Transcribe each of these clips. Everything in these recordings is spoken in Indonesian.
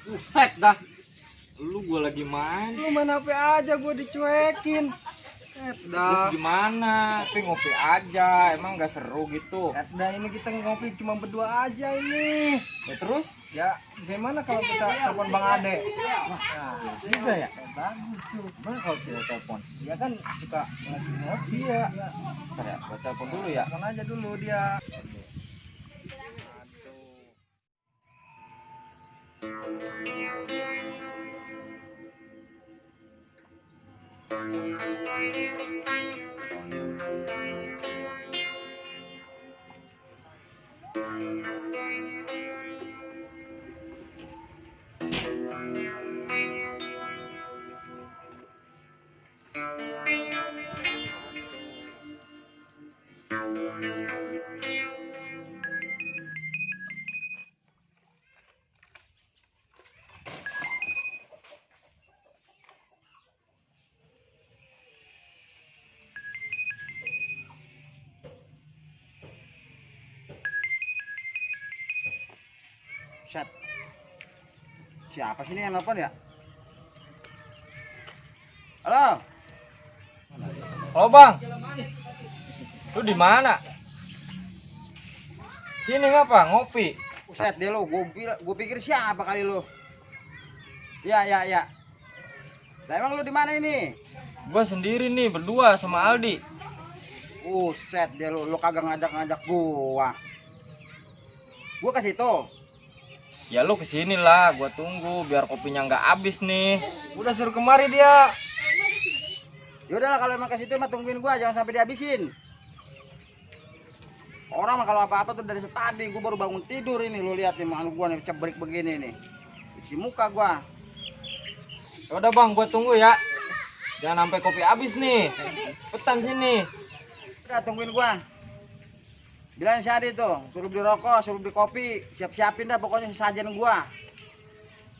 Buset dah. Lu gua lagi main. Lu main HP aja, gue dicuekin. Terus gimana? Tapi ngopi aja. Emang gak seru gitu? Dah ini kita ngopi cuma berdua aja ini. Ya terus? Ya gimana kalau kita telepon Bang Ade? Wah, juga ya? Bagus tuh. Gimana kalau kita telepon? Dia kan suka ngopi ya. Bentar ya, gua telepon dulu ya. Telepon aja dulu dia. Set. Siapa sih ini yang nelfon ya? Halo. Oh bang, lu di mana? Sini ngapa? Ngopi. Set dia lo, gue pikir siapa kali lo? Ya. Lah emang lu di mana ini? Gua sendiri nih berdua sama Aldi. Set dia lo kagak ngajak gua. Gua ke situ. Ya lu kesini lah, gua tunggu biar kopinya nggak habis nih. Udah suruh kemari dia. Yaudah lah kalau emang ke situ mah tungguin gua, jangan sampai dihabisin. Orang mah kalau apa-apa tuh dari tadi gua baru bangun tidur ini, lu lihat nih mangan gua nih cebrik begini nih. Cuci muka gua. Ya udah bang, gua tunggu ya. Jangan sampai kopi habis nih. Cepetan sini. Udah tungguin gua. Bilangin si Adi tuh, suruh beli rokok, suruh beli kopi, siap-siapin dah pokoknya sesajen gua.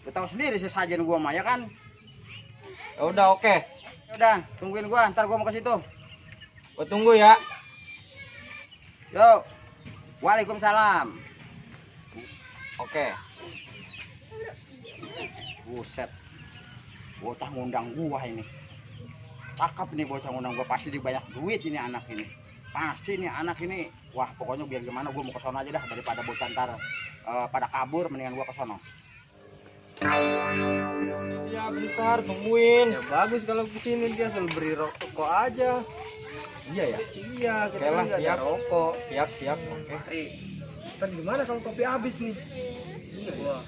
Lu tahu sendiri sesajen gua mah ya kan? Ya udah oke. Ya udah, tungguin gua, ntar gua mau ke situ. Gua tunggu ya. Yo. Waalaikumsalam. Oke. Buset. Bocah ngundang gua ini. Cakep nih bocah ngundang gua, pasti dibanyak duit ini anak ini. Pasti nih anak ini, wah pokoknya biar gimana gue mau ke sono aja dah daripada bocah ntar pada kabur, mendingan gue ke sono. Ya bentar, tungguin. Ya bagus kalau kesini dia selalu beri rokok aja. Iya ya. Iya, kita Oke lah, nggak ada siap. rokok. Siap, oke. Ntar gimana kalau kopi habis nih? Iya. Wah.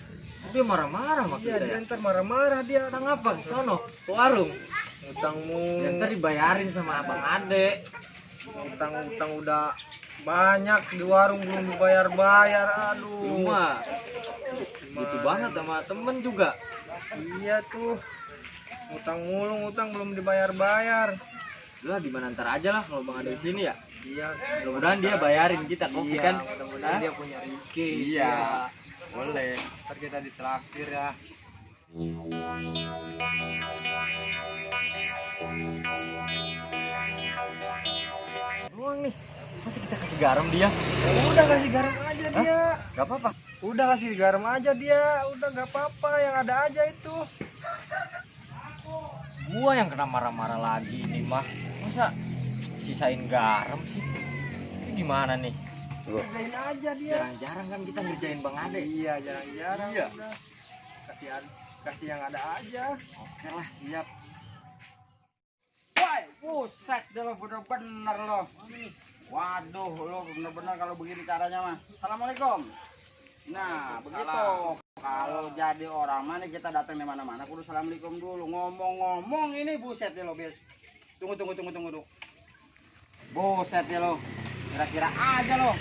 Dia marah-marah sama Iya, kita dia ya. ntar marah-marah dia. Utang apa? Sono, ke warung. Utangmu. Ya, ntar dibayarin sama Abang Ade. Utang udah banyak di warung belum dibayar-bayar. Aduh. Cuma gitu banget sama temen juga. Iya tuh. Utang belum dibayar-bayar. Lah gimana ntar aja lah kalau Bang Ade di sini ya. Iya. Mudah-mudahan dia bayarin kita kopi Iya, kan. mudah-mudahan Hah? dia punya rezeki. Iya. Boleh. Ntar kita ditraktir ya. Doang nih. Masa kita kasih garam dia? Ya udah kasih garam aja dia. Gak apa-apa. Udah kasih garam aja dia. Udah gak apa-apa, yang ada aja itu. Gua yang kena marah-marah lagi nih mah. Masa sisain garam sih? Ini gimana nih? Kerjain aja dia. Jarang-jarang kan kita ngerjain Bang Ade. Iya, jarang-jarang. Iya. Udah. Kasih yang ada aja. Oke lah, siap. Woi, buset deh lo bener-bener lo. Waduh, lo bener-bener kalau begini caranya mah. Assalamualaikum. Nah, begitu. Kalau jadi orang mana kita datang di mana-mana kudu assalamualaikum dulu. Ngomong-ngomong ini buset deh lo, bis. Tunggu. Buset deh lo. Kira-kira aja lo.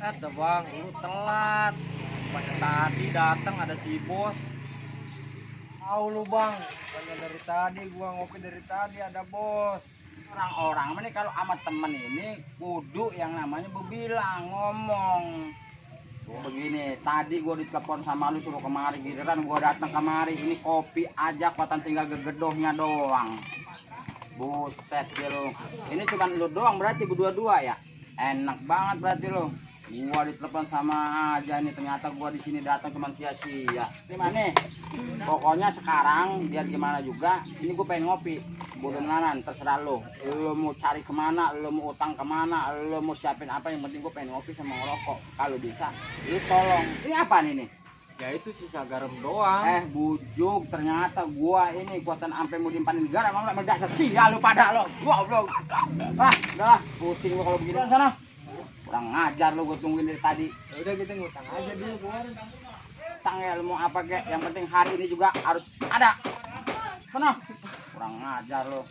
Ada bang, lu telat. Pada tadi datang ada si bos. Tahu lu bang, banyak dari tadi gua ngopi dari tadi ada bos. Orang-orang ini kalau sama temen ini kudu yang namanya berbilang ngomong. Begini, tadi gua ditelepon sama lu suruh kemari, giliran gua datang kemari ini kopi aja kuatan tinggal gegedohnya doang. Buset ya lu. Ini cuma lu doang berarti berdua-dua ya. Enak banget berarti lu. Gua ditelepon sama aja nih, ternyata gua di sini datang cuma sia-sia. Ini mana? Pokoknya sekarang biar gimana juga, ini gua pengen ngopi. Bodoh nanan, terserah lo. Lo mau cari kemana, lo mau utang kemana, lo mau siapin apa, yang penting gua pengen ngopi sama ngerokok. Kalau bisa, lu tolong. Ini apa nih? Ya itu sisa garam doang. Bujuk, ternyata gua ini kuatan ampe mau dimpanin garam, emang udah dasar sia lu pada lo. Goblok. Udahlah, pusing gua kalau begini. Sana. Kurang ngajar lo, gue tungguin dari tadi. Ya udah kita ngutang aja dulu kemarin. Utang ya, lu mau apa kek, yang penting hari ini juga harus ada. Sana. Kurang ngajar lo.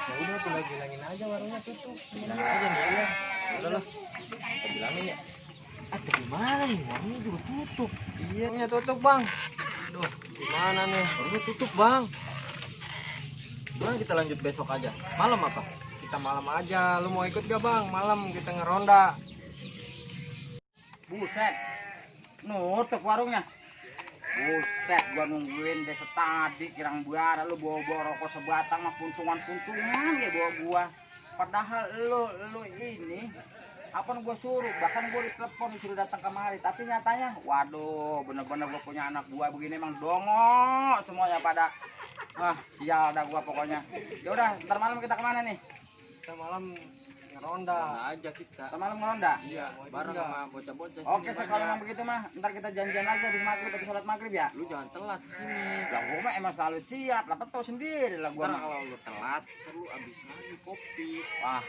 Ya udah tinggal bilangin aja warungnya tutup. Bilangin aja nih ya. Udahlah. Kita bilangin ya. Tapi gimana nih? Warungnya juga tutup. Iya, warungnya tutup bang. Aduh, gimana nih? Warungnya tutup bang. Gimana kita lanjut besok aja? Malam apa? Kita malam aja. Lu mau ikut gak bang? Malam kita ngeronda. Buset. Nutup warungnya. Buset, gua nungguin besok tadi kirang buara lu bawa rokok sebatang mah puntungan ya bawa gua. Padahal lu ini apa gua suruh, bahkan gua ditelepon disuruh datang kemari, tapi nyatanya waduh, bener-bener gua punya anak gua begini emang dongo semuanya pada. Sial dah gua pokoknya. Ya udah, ntar malam kita kemana nih? Kita malam ngeronda. Mana aja kita. Ntar malam ngeronda. Iya, bareng sama bocah-bocah. Oke, sini kalau banyak. memang begitu mah, ntar kita janjian lagi habis maghrib, habis sholat maghrib ya. Lu jangan telat sini. Lah gua mah emang selalu siap, lah tau sendiri lah gua Ntar mah. kalau lu telat, perlu abis lagi kopi. Wah,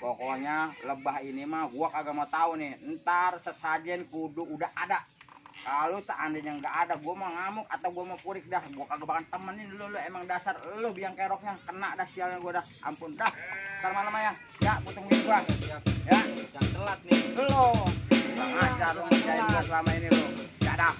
pokoknya lebah ini mah gua kagak mau tahu nih. Ntar sesajen kudu udah ada. Kalau seandainya nggak ada, gua mau ngamuk atau gua mau purik dah. Gua kagak bakal temenin lu emang dasar lu biang keroknya kena dah sialnya gua dah. Ampun dah. Ntar malam ya. Ya, gua tungguin gua. Ya. Jangan telat nih. Lu. Bang ajar lu ngerjain gua selama ini lu. Ya dah.